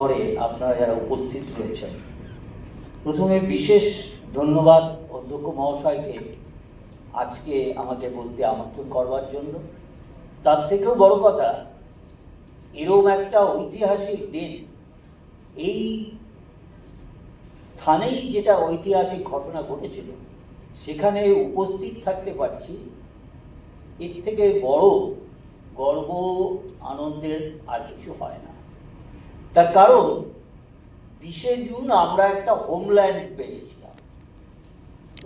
করে আপনারা যারা উপস্থিত রয়েছেন, প্রথমে বিশেষ ধন্যবাদ অধ্যক্ষ মহাশয়কে আজকে আমাকে বলতে আমন্ত্রণ করবার জন্য। তার থেকেও বড় কথা, এরকম একটা ঐতিহাসিক দিন এই স্থানেই যেটা ঐতিহাসিক ঘটনা ঘটেছিল সেখানে উপস্থিত থাকতে পারছি, এর থেকে বড় গর্ব আনন্দের আর কিছু হয় না। তার কারণ 20শে জুন আমরা একটা হোমল্যান্ড পেয়েছিলাম।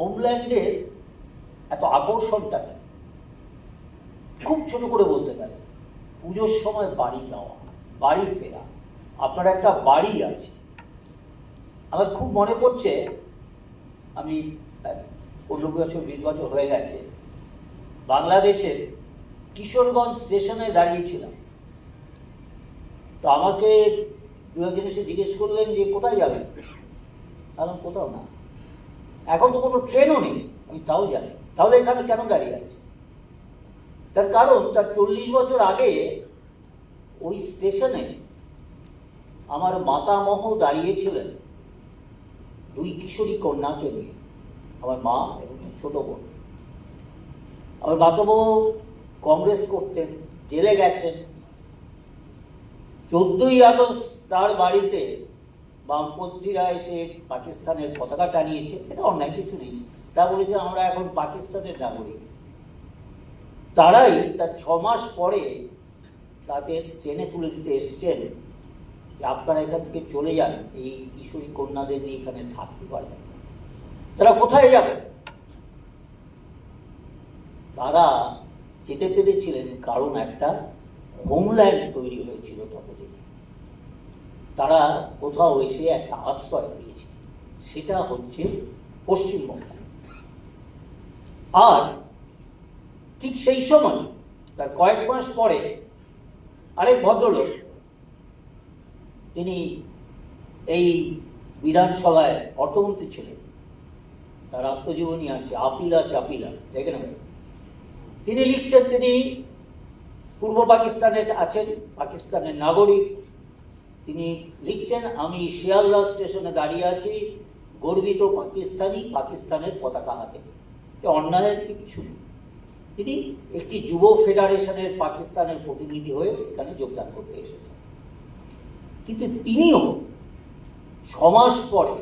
হোমল্যান্ডের এত আকর্ষণটা কি, খুব ছোট করে বলতে পারি, পুজোর সময় বাড়ি যাওয়া, বাড়ি ফেরা। আপনার একটা বাড়ি আছে। আমার খুব মনে পড়ছে, আমি 15 বছর 20 বছর হয়ে গেছে, বাংলাদেশের কিশোরগঞ্জ স্টেশনে দাঁড়িয়েছিলাম। তো আমাকে দু একজন এসে জিজ্ঞেস করলেন যে কোথায় যাবেন। কারণ কোথাও না, এখন তো কোনো ট্রেনও নেই। আমি তাও জানি, তাহলে এখানে কেন দাঁড়িয়ে আছে? তার কারণ তার 40 বছর আগে ওই স্টেশনে আমার মাতামহ দাঁড়িয়েছিলেন 2 কিশোরী কন্যাকে নিয়ে, আমার মা এবং ছোট বোন। আমার মাতামহ কংগ্রেস করতেন, জেলে গেছেন। 14ই আগস্ট তার বাড়িতে বামপন্থীরা এসে পাকিস্তানের পতাকা টানিয়েছে, এটা অন্যায় কিছু নেই। তা বলেছে আমরা এখন পাকিস্তানের নাগরিক। তারাই তার 6 মাস পরে তাদের ট্রেনে তুলে দিতে এসছেন যে আপনারা এখান থেকে চলে যান, এই কিশোরী কন্যাদের নিয়ে এখানে থাকতে পারবেন না। তারা কোথায় যাবেন? তারা যেতে পেরেছিলেন কারণ একটা হোমল্যান্ড তৈরি হয়েছিল ততদিনে। তারা কোথাও এসে একটা আশ্রয় পেয়েছে, সেটা হচ্ছে পশ্চিমবঙ্গ। আর ঠিক সেই সময় তার কয়েক মাস পরে আরেক ভদ্রলোক, তিনি এই বিধানসভায় অর্থমন্ত্রী ছিলেন, তার আত্মজীবনী আছে, আপিলা চাপিলা, দেখে নেবেন। তিনি লিখছেন তিনি পূর্ব পাকিস্তানে আছেন, পাকিস্তানের নাগরিক। তিনি লিখছেন আমি শিয়ালদা স্টেশনে দাঁড়িয়ে আছি, গর্বিত পাকিস্তানি, পাকিস্তানের পতাকা হাতে। অন্যায়ের কিছু নেই। তিনি একটি যুব ফেডারেশনের পাকিস্তানের প্রতিনিধি হয়ে এখানে যোগদান করতে এসেছেন। কিন্তু তিনিও 6 মাস পরে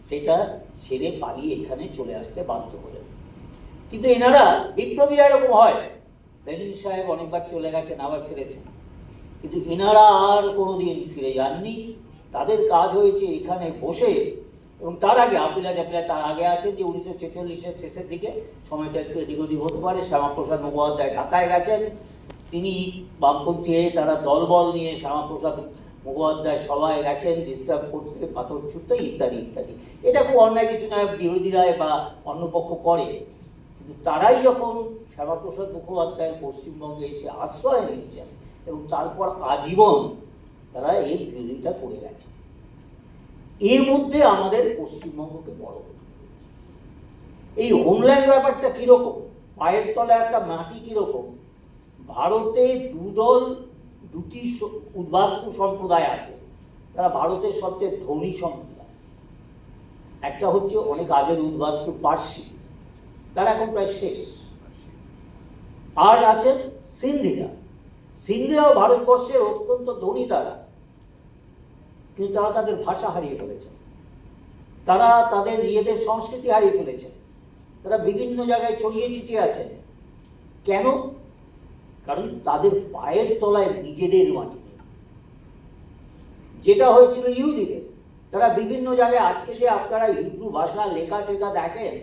সেটা ছেড়ে পালিয়ে এখানে চলে আসতে বাধ্য হলেন। কিন্তু এনারা বিপ্লবীরা এরকম হয়, বেদিন সাহেব অনেকবার চলে গেছেন, আবার ফিরেছেন, কিন্তু এনারা আর কোনোদিন ফিরে যাননি। তাদের কাজ হয়েছে এখানে বসে, এবং তার আগে আপিলা জাপিলা তার আগে আছে যে 1946-এর শেষের দিকে, সময়টা একটু এদিক ওদিক হতে পারে, শ্যামাপ্রসাদ মুখোপাধ্যায় ঢাকায় গেছেন, তিনি বামপন্থী হয়ে তারা দলবল নিয়ে শ্যামাপ্রসাদ মুখোপাধ্যায় সভায় গেছেন ডিস্টার্ব করতে, পাথর ছুটতে, ইত্যাদি ইত্যাদি। এটা খুব অন্যায় কিছু নয়, বিরোধীরা বা অন্য পক্ষ করে। কিন্তু তারাই যখন শ্যামাপ্রসাদ মুখোপাধ্যায়ের পশ্চিমবঙ্গে এসে আশ্রয় নিয়েছেন এবং তারপর আজীবন তারা এই বিরোধিতা করে গেছে, এর মধ্যে আমাদের পশ্চিমবঙ্গকে বড় করতে হয়েছে। এই হোমল্যান্ড ব্যাপারটা কীরকম, পায়ের তলায় একটা মাটি কীরকম। ভারতে দুটি উদ্বাস্তু সম্প্রদায় আছে, তারা ভারতের সবচেয়ে ধনী সম্প্রদায়। একটা হচ্ছে অনেক আগের উদ্বাস্তু পার্সি, তারা এখন প্রায় শেষ। আর আছেন সিন্ধিরা। সিন্ধিরাও ভারতবর্ষের অত্যন্ত ধনী তারা, কিন্তু তারা তাদের ভাষা হারিয়ে ফেলেছে, তারা তাদের নিজেদের সংস্কৃতি হারিয়ে ফেলেছে, তারা বিভিন্ন জায়গায় ছড়িয়ে ছিটিয়ে আছে। কেন? কারণ তাদের পায়ের তলায় নিজেদের মাটি নেই। যেটা হয়েছিল ইহুদিদের, তারা বিভিন্ন জায়গায়, আজকে যে আপনারা হিব্রু ভাষা লেখা টেখা দেখেন,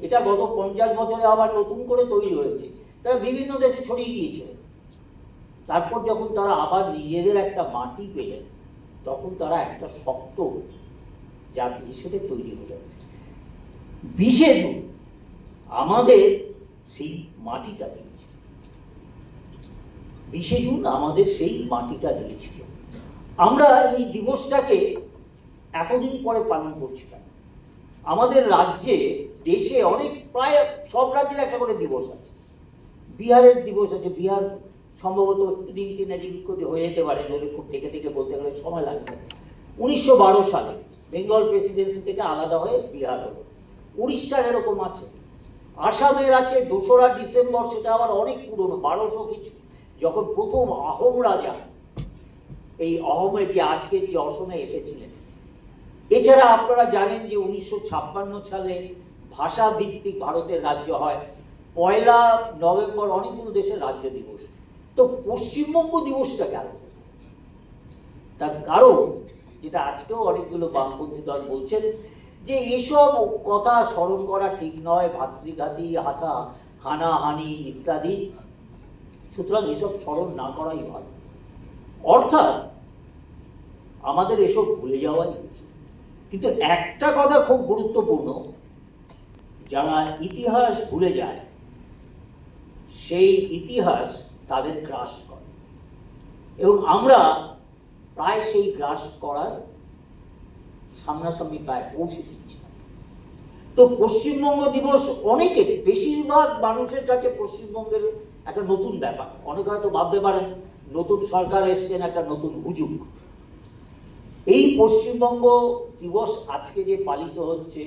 এটা গত 50 বছরে আবার নতুন করে তৈরি হয়েছে, তারা বিভিন্ন দেশে ছড়িয়ে গিয়েছে। তারপর যখন তারা আবার নিজেদের একটা মাটি পেলেন, তখন তারা একটা শক্ত জাতি হিসেবে তৈরি হলেন। 20শে জুন আমাদের সেই মাটিটা দিয়েছে, 20শে জুন আমাদের সেই মাটিটা দিয়েছিল। আমরা এই দিবসটাকে এতদিন পরে পালন করছিলাম। আমাদের রাজ্যে, দেশে অনেক, প্রায় সব রাজ্যের একটা করে দিবস আছে। বিহারের দিবস আছে, বিহার সম্ভবত একটু দিন 3 এদিক হয়ে যেতে পারে, নইলে খুব থেকে বলতে গেলে সময় লাগবে। 1912 সালে বেঙ্গল প্রেসিডেন্সি থেকে আলাদা হয়ে বিহার হলো। উড়িষ্যার এরকম আছে, আসামের আছে 2রা ডিসেম্বর, সেটা আবার অনেক পুরনো, 1200 কিছু, যখন প্রথম আহোম রাজা এই অহমে যে আজকের যে অসমে এসেছিলেন। এছাড়া আপনারা জানেন যে 1956 সালে ভাষা ভিত্তিক ভারতের রাজ্য হয় 1 নভেম্বর, অনেকগুলো দেশের রাজ্য দিবস। তো পশ্চিমবঙ্গ দিবসটা কেন? তার কারণ যেটা আজকেও অনেকগুলো বামপন্থী দল বলছেন যে এসব কথা স্মরণ করা ঠিক নয়, ভাতৃঘাতী, হানাহানি ইত্যাদি, সুতরাং এসব স্মরণ না করাই ভালো। অর্থাৎ আমাদের এসব ভুলে যাওয়াই উচিত। কিন্তু একটা কথা খুব গুরুত্বপূর্ণ, যারা ইতিহাস ভুলে যায় সেই ইতিহাস তাদের গ্রাস করে, এবং আমরা প্রায় সেই গ্রাস করার সামনাসামনি প্রায় পৌঁছে দিচ্ছিলাম। তো পশ্চিমবঙ্গ দিবস অনেকের, বেশিরভাগ মানুষের কাছে পশ্চিমবঙ্গের একটা নতুন ব্যাপার। অনেকে হয়তো ভাবতে পারেন নতুন সরকার এসছেন, একটা নতুন হুজুগ। এই পশ্চিমবঙ্গ দিবস আজকে যে পালিত হচ্ছে,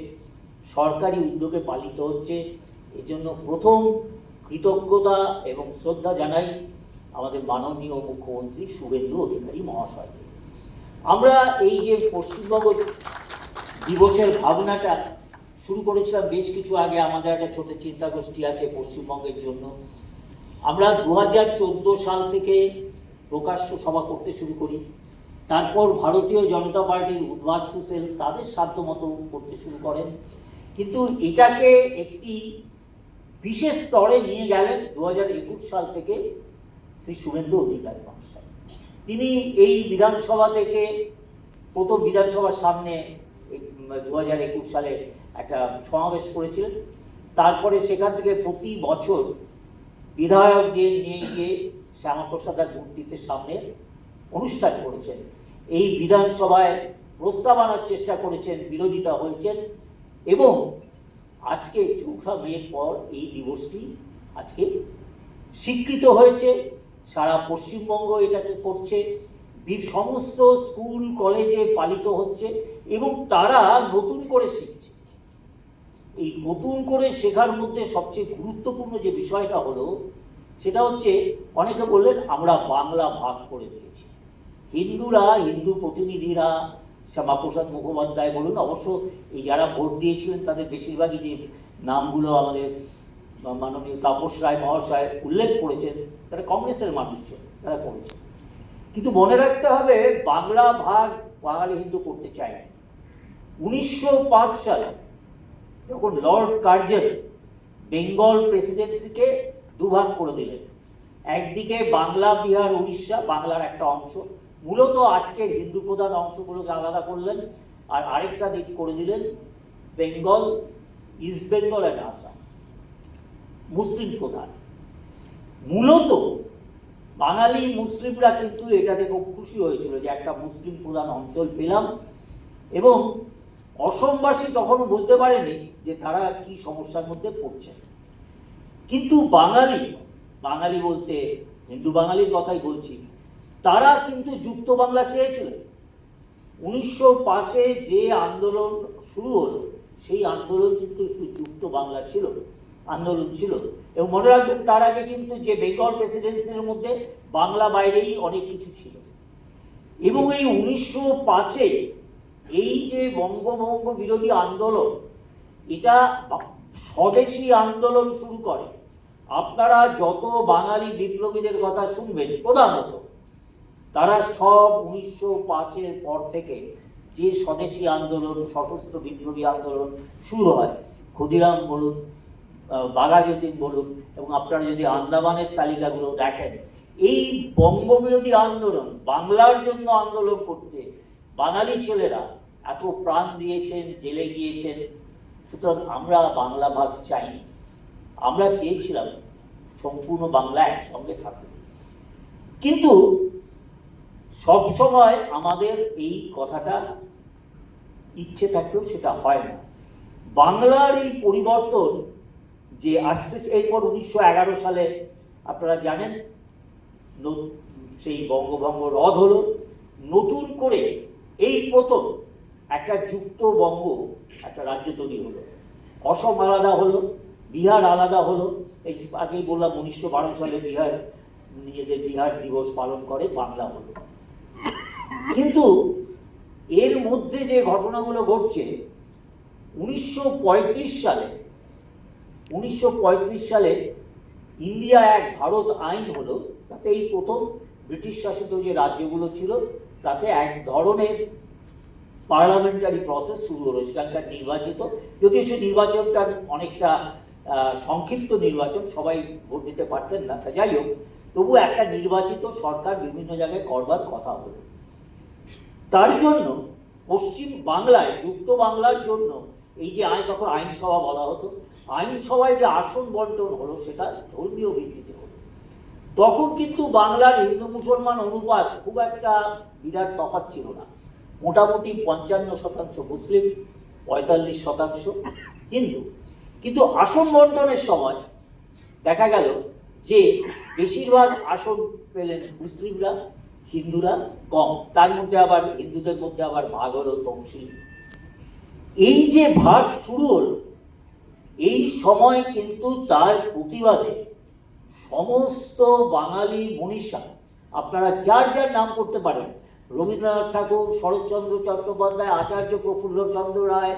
সরকারি উদ্যোগে পালিত হচ্ছে, এর জন্য প্রথম কৃতজ্ঞতা এবং শ্রদ্ধা জানাই আমাদের মাননীয় মুখ্যমন্ত্রী শুভেন্দু অধিকারী মহাশয়। আমরা এই যে পশ্চিমবঙ্গ দিবসের ভাবনাটা শুরু করেছিলাম বেশ কিছু আগে, আমাদের একটা ছোট চিন্তা গোষ্ঠী আছে পশ্চিমবঙ্গের জন্য। আমরা 2014 সাল থেকে প্রকাশ্য সভা করতে শুরু করি, তারপর ভারতীয় জনতা পার্টির উদ্বাস্তু সেল তাদের সাধ্যমতো করতে শুরু করেন, কিন্তু এটাকে একটি বিশেষ স্তরে নিয়ে গেলেন 2021 সাল থেকে শ্রী শুভেন্দু অধিকারী মহাশয়। তিনি এই বিধানসভা থেকে প্রথম বিধানসভার সামনে 2021 সালে একটা সমাবেশ করেছিলেন, তারপরে সেখান থেকে প্রতি বছর বিধায়কদের নিয়ে গিয়ে শ্যামাপ্রসাদের মূর্তিতে সামনে অনুষ্ঠান করেছেন। এই বিধানসভায় প্রস্তাব আনার চেষ্টা করেছেন, বিরোধিতা হয়েছেন, এবং আজকে 4 মের পর এই দিবসটি আজকে স্বীকৃত হয়েছে। সারা পশ্চিমবঙ্গ এটাকে করছে, সমস্ত স্কুল কলেজে পালিত হচ্ছে, এবং তারা নতুন করে শিখছে। এই নতুন করে শেখার মধ্যে সবচেয়ে গুরুত্বপূর্ণ যে বিষয়টা হলো সেটা হচ্ছে, অনেকে বললেন আমরা বাংলা ভাগ করে দিয়েছি। হিন্দুরা, হিন্দু প্রতিনিধিরা, শ্যামাপ্রসাদ মুখোপাধ্যায় বলুন, অবশ্য এই যারা ভোট দিয়েছিলেন তাদের বেশিরভাগই যে নামগুলো আমাদের মাননীয় তাপস রায় মহাশয় উল্লেখ করেছেন, তারা কংগ্রেসের মানুষজন, তারা করেছেন। কিন্তু মনে রাখতে হবে, বাংলা ভাগ বাঙালি হিন্দু করতে চায়নি। 1905 সালে যখন লর্ড কার্জন বেঙ্গল প্রেসিডেন্সিকে দুভাগ করে দিলেন, একদিকে বাংলা, বিহার, উড়িষ্যা, বাংলার একটা অংশ, মূলত আজকের হিন্দু প্রধান অংশগুলোকে আলাদা করলেন, আর আরেকটা দিক করে দিলেন বেঙ্গল, ইস্ট বেঙ্গল অ্যান্ড আসাম, মুসলিম প্রধান। মূলত বাঙালি মুসলিমরা কিন্তু এটাতে খুব খুশি হয়েছিল যে একটা মুসলিম প্রধান অঞ্চল পেলাম, এবং অসমবাসী তখনও বুঝতে পারেনি যে তারা কি সমস্যার মধ্যে পড়ছে। কিন্তু বাঙালি বলতে হিন্দু বাঙালির কথাই বলছি, তারা কিন্তু যুক্ত বাংলা চেয়েছিলেন। 1905-এ যে আন্দোলন শুরু হলো, সেই আন্দোলন কিন্তু একটু যুক্ত বাংলা আন্দোলন ছিল। এবং মনে রাখবেন, তার আগে কিন্তু যে বেঙ্গল প্রেসিডেন্সির মধ্যে বাংলা বাইরেই অনেক কিছু ছিল। এবং এই 1905-এ এই যে বঙ্গভঙ্গ বিরোধী আন্দোলন, এটা স্বদেশী আন্দোলন শুরু করে। আপনারা যত বাঙালি বিপ্লবীদের কথা শুনবেন, প্রধানত তারা সব 1905-এর পর থেকে যে স্বদেশী আন্দোলন, সশস্ত্র বিপ্লবী আন্দোলন শুরু হয়, ক্ষুদিরাম বলুন, বাঘাযতীন বলুন, এবং আপনারা যদি আন্দামানের তালিকাগুলো দেখেন, এই বঙ্গবিরোধী আন্দোলন, বাংলার জন্য আন্দোলন করতে বাঙালি ছেলেরা এত প্রাণ দিয়েছেন, জেলে গিয়েছেন। সুতরাং আমরা বাংলা ভাগ চাইনি, আমরা চেয়েছিলাম সম্পূর্ণ বাংলা একসঙ্গে থাকবে। কিন্তু সব সময় আমাদের এই কথাটা ইচ্ছে থাকলেও সেটা হয় না। বাংলার এই পরিবর্তন যে আসছে, এরপর 1911 সালে আপনারা জানেন সেই বঙ্গভঙ্গ রদ হলো, নতুন করে প্রথম একটা যুক্ত বঙ্গ একটা রাজ্য তৈরি হলো। অসম আলাদা হলো, বিহার আলাদা হলো। এই আগেই বললাম 1912 সালে বিহার নিজেদের বিহার দিবস পালন করে, বাংলা হলো। কিন্তু এর মধ্যে যে ঘটনাগুলো ঘটছে, 1935 সালে ইন্ডিয়া এক ভারত আইন হলো। তাতে এই প্রথম ব্রিটিশ শাসিত যে রাজ্যগুলো ছিল তাতে এক ধরনের পার্লামেন্টারি প্রসেস শুরু হলো, সেখানকার নির্বাচিত, যদিও সে নির্বাচনটা অনেকটা সংক্ষিপ্ত নির্বাচন, সবাই ভোট দিতে পারতেন না, যাই হোক, তবু একটা নির্বাচিত সরকার বিভিন্ন জায়গায় করবার কথা হলো। তার জন্য পশ্চিম বাংলায়, যুক্ত বাংলার জন্য এই যে তখন আইনসভা বলা হতো, আইনসভায় যে আসন বন্টন হলো সেটা ধর্মীয় ভিত্তিতে হলো। তখন কিন্তু বাংলার হিন্দু মুসলমান অনুপাত খুব একটা বিরাট তফাৎ ছিল না, মোটামুটি 55% মুসলিম, 45% হিন্দু। কিন্তু আসন বন্টনের সময় দেখা গেল যে বেশিরভাগ আসন পেলেন মুসলিমরা, হিন্দুরা কম। তার মধ্যে আবার হিন্দুদের মধ্যে আবার ভাগ হলো তফসিল। এই যে ভাগ শুরু হলো, এই সময় কিন্তু তার প্রতিবাদে সমস্ত বাঙালি মনীষা, আপনারা যার যার নাম করতে পারেন, রবীন্দ্রনাথ ঠাকুর, শরৎচন্দ্র চট্টোপাধ্যায়, আচার্য প্রফুল্লচন্দ্র রায়,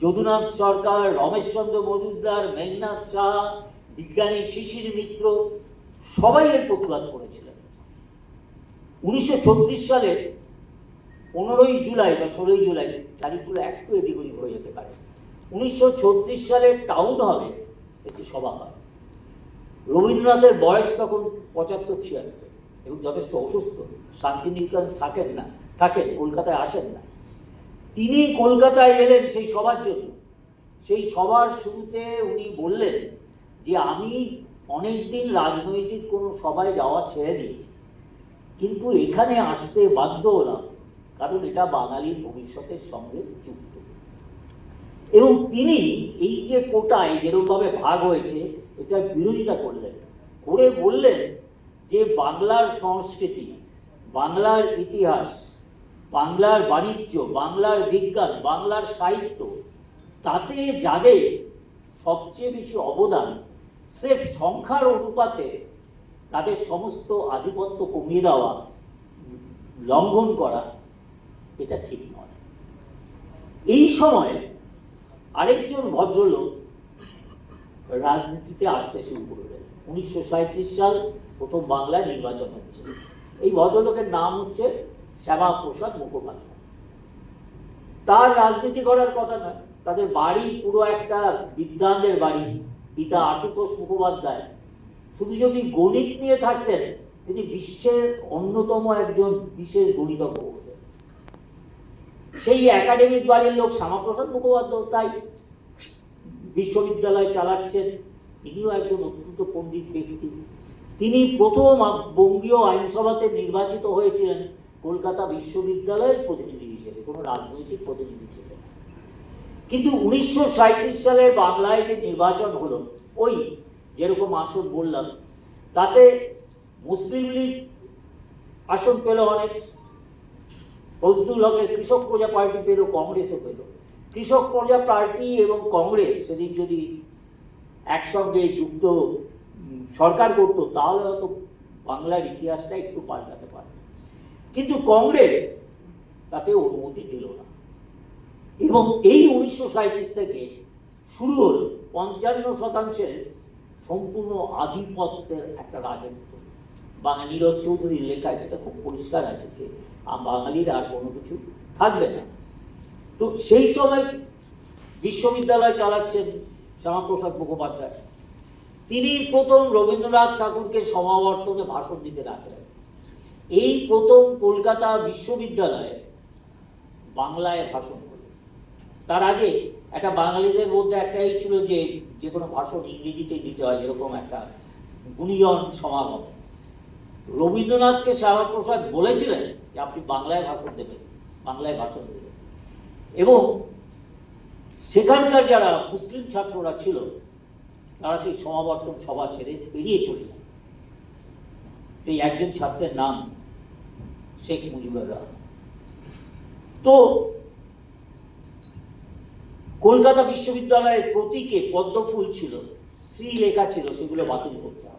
যদুনাথ সরকার, রমেশচন্দ্র মজুমদার, মেঘনাথ সাহা, বিজ্ঞানী শিশির মিত্র, সবাই এর প্রতিবাদ করেছিলেন। 1936 সালের 15ই জুলাই বা 16ই জুলাই, তারিখগুলো একটু এদিক ওদিক হয়ে যেতে পারে, 1936 সালের টাউন হলে একটি সভা হয়। রবীন্দ্রনাথের বয়স তখন 75-76 এবং যথেষ্ট অসুস্থ, শান্তিনিকেতন থাকেন, কলকাতায় আসেন না। তিনি কলকাতায় এলেন সেই সভার জন্য। সেই সভার শুরুতে উনি বললেন যে আমি অনেক দিন রাজনৈতিক কোনো সভায় যাওয়া ছেড়ে দিয়েছি, কিন্তু এখানে আসতে বাধ্য হলাম কারণ এটা বাঙালির ভবিষ্যতের সঙ্গে যুক্ত। এবং তিনি এই যে কোটায় যেরকমভাবে ভাগ হয়েছে এটার বিরোধিতা করলেন, করে বললেন যে বাংলার সংস্কৃতি, বাংলার ইতিহাস, বাংলার বাণিজ্য, বাংলার বিজ্ঞান, বাংলার সাহিত্য, তাতে যাদের সবচেয়ে বেশি অবদান, স্রেফ সংখ্যার অনুপাতে তাদের সমস্ত আধিপত্য কমিয়ে দেওয়া, লঙ্ঘন করা, এটা ঠিক নয়। এই সময় আরেকজন ভদ্রলোক রাজনীতিতে আসতে শুরু করলেন। 1937 সাল প্রথম বাংলায় নির্বাচন হচ্ছে। এই ভদ্রলোকের নাম হচ্ছে শ্যামাপ্রসাদ মুখোপাধ্যায়। তার রাজনীতি করার কথা নয়, তাদের বাড়ি পুরো একটা বিদ্বানদের বাড়ি। পিতা আশুতোষ মুখোপাধ্যায় শুধু যদি গণিত নিয়ে থাকতেন, তিনি বিশ্বের অন্যতম একজন বিশেষ গণিতজ্ঞ হতেন। সেই একাডেমিক বাড়ির লোক শ্যামাপ্রসাদ মুখোপাধ্যায় তাই বিশ্ববিদ্যালয় চালাচ্ছেন, তিনিও একজন অত্যন্ত পণ্ডিত ব্যক্তি। তিনি প্রথম বঙ্গীয় আইনসভাতে নির্বাচিত হয়েছিলেন কলকাতা বিশ্ববিদ্যালয়ের প্রতিনিধি হিসেবে, কোনো রাজনৈতিক প্রতিনিধি হিসেবে। কিন্তু 1937 সালে বাংলায় যে নির্বাচন হলো, ওই যেরকম আসন বললাম, তাতে মুসলিম লীগ আসন পেল অনেক, ফজলুল হকের কৃষক প্রজা পার্টি পেল, কংগ্রেসও পেল। কৃষক প্রজা পার্টি এবং কংগ্রেস সেদিন যদি একসঙ্গে যুক্ত সরকার করতো তাহলে হয়তো বাংলার ইতিহাসটা একটু পাল্টাতে পারে। কিন্তু কংগ্রেস তাতে অনুমতি দিল না। এবং এই 1937 থেকে শুরু হল 55% সম্পূর্ণ আধিপত্যের একটা রাজত্ব। নীরজ চৌধুরীর লেখায় সেটা খুব পরিষ্কার আছে যে বাঙালির আর কোনো কিছু থাকবে না। তো সেই সময় বিশ্ববিদ্যালয় চালাচ্ছেন শ্যামাপ্রসাদ মুখোপাধ্যায়। তিনি প্রথম রবীন্দ্রনাথ ঠাকুরকে সমাবর্তনে ভাষণ দিতে রাখলেন। এই প্রথম কলকাতা বিশ্ববিদ্যালয়ে বাংলায় ভাষণ হল। তার আগে একটা বাঙালিদের মধ্যে একটাই ছিল যে যে কোনো ভাষণ ইংরেজিতে দিতে হয়, এরকম একটা গুণীজন সমাগম। রবীন্দ্রনাথকে শ্যামাপ্রসাদ বলেছিলেন যে আপনি বাংলায় ভাষণ দেবেন, বাংলায় ভাষণ দেবেন। এবং সেখানকার যারা মুসলিম ছাত্ররা ছিল তারা সেই সমাবর্তন সভা ছেড়ে বেরিয়ে চলে যায়। সেই একজন ছাত্রের নাম শেখ মুজিবুর রহমান। তো কলকাতা বিশ্ববিদ্যালয়ের প্রতীকে পদ্মফুল ছিল, শ্রী লেখা ছিল, সেগুলো বাতিল করতে হবে।